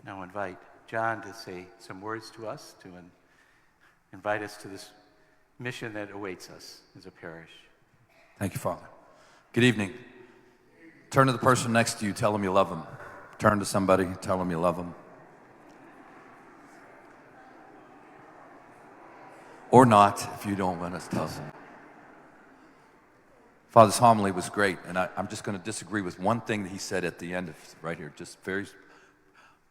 now invite John to say some words to us, to invite us to this mission that awaits us as a parish. Thank you, Father. Good evening. Turn to the person next to you, tell them you love them. Turn to somebody, tell them you love them. Or not, if you don't want us to tell them. Father's homily was great, and I'm just going to disagree with one thing that he said at the end of right here,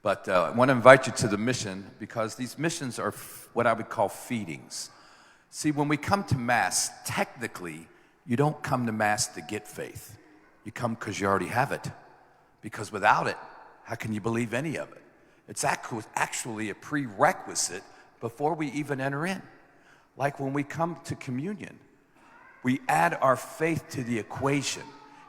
But I want to invite you to the mission, because these missions are what I would call feedings. See, when we come to Mass, technically, you don't come to Mass to get faith. You come because you already have it. Because without it, how can you believe any of it? It's actually a prerequisite before we even enter in. Like when we come to communion, we add our faith to the equation.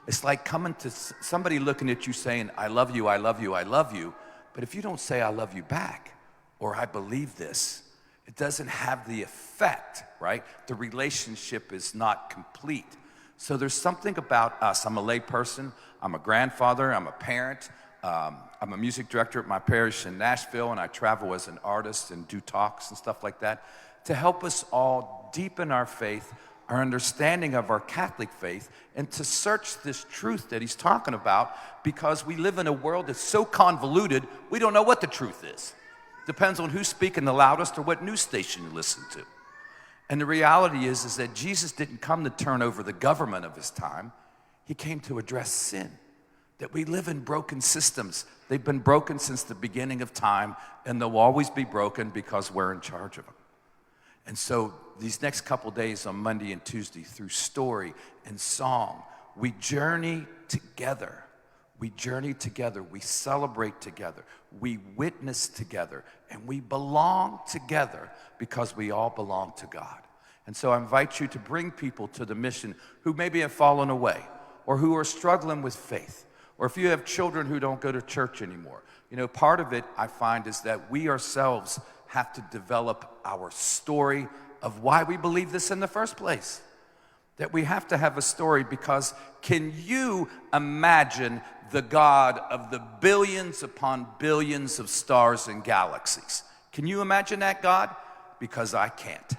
It's like coming to somebody looking at you saying, I love you, I love you, I love you. But if you don't say, I love you back, or I believe this, it doesn't have the effect, right? The relationship is not complete. So there's something about us. I'm a lay person. I'm a grandfather. I'm a parent. I'm a music director at my parish in Nashville, and I travel as an artist and do talks and stuff like that to help us all deepen our faith, our understanding of our Catholic faith, and to search this truth that he's talking about, because we live in a world that's so convoluted, we don't know what the truth is. Depends on who's speaking the loudest or what news station you listen to. And the reality is that Jesus didn't come to turn over the government of his time. He came to address sin, that we live in broken systems. They've been broken since the beginning of time, and they'll always be broken because we're in charge of them. And so these next couple days on Monday and Tuesday, through story and song, we journey together. We journey together. We celebrate together. We witness together. And we belong together because we all belong to God. And so I invite you to bring people to the mission who maybe have fallen away, or who are struggling with faith, or if you have children who don't go to church anymore. You know, part of it, I find, is that we ourselves have to develop our story of why we believe this in the first place. That we have to have a story, because can you imagine the God of the billions upon billions of stars and galaxies? Can you imagine that God? Because I can't.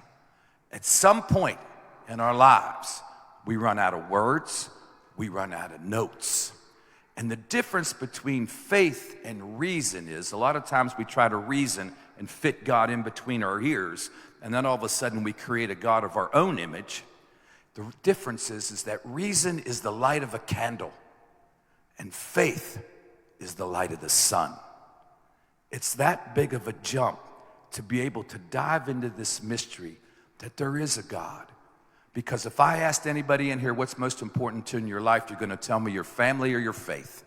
At some point in our lives, we run out of words, we run out of notes. And the difference between faith and reason is, a lot of times we try to reason and fit God in between our ears, and then all of a sudden we create a God of our own image. The difference is that reason is the light of a candle, and faith is the light of the sun. It's that big of a jump to be able to dive into this mystery that there is a God. Because if I asked anybody in here what's most important to you in your life, you're going to tell me your family or your faith.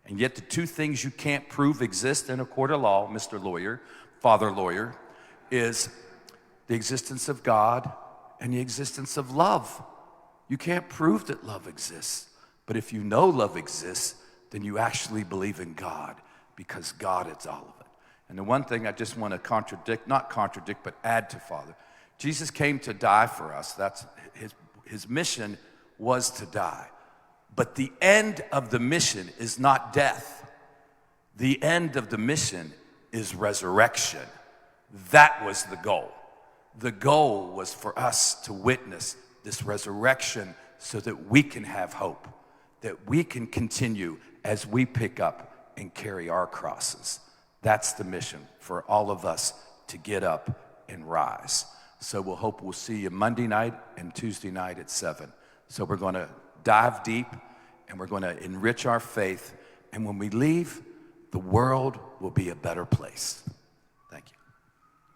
And yet the two things you can't prove exist in a court of law, Mr. Lawyer, Father Lawyer, is the existence of God and the existence of love. You can't prove that love exists. But if you know love exists, then you actually believe in God, because God is all of it. And the one thing I just want to not contradict, but add to Father. Jesus came to die for us. That's his mission was to die. But the end of the mission is not death. The end of the mission is resurrection. That was the goal. The goal was for us to witness this resurrection so that we can have hope, that we can continue as we pick up and carry our crosses. That's the mission for all of us, to get up and rise. So we'll see you Monday night and Tuesday night at 7. So we're going to dive deep, and we're going to enrich our faith. And when we leave, the world will be a better place.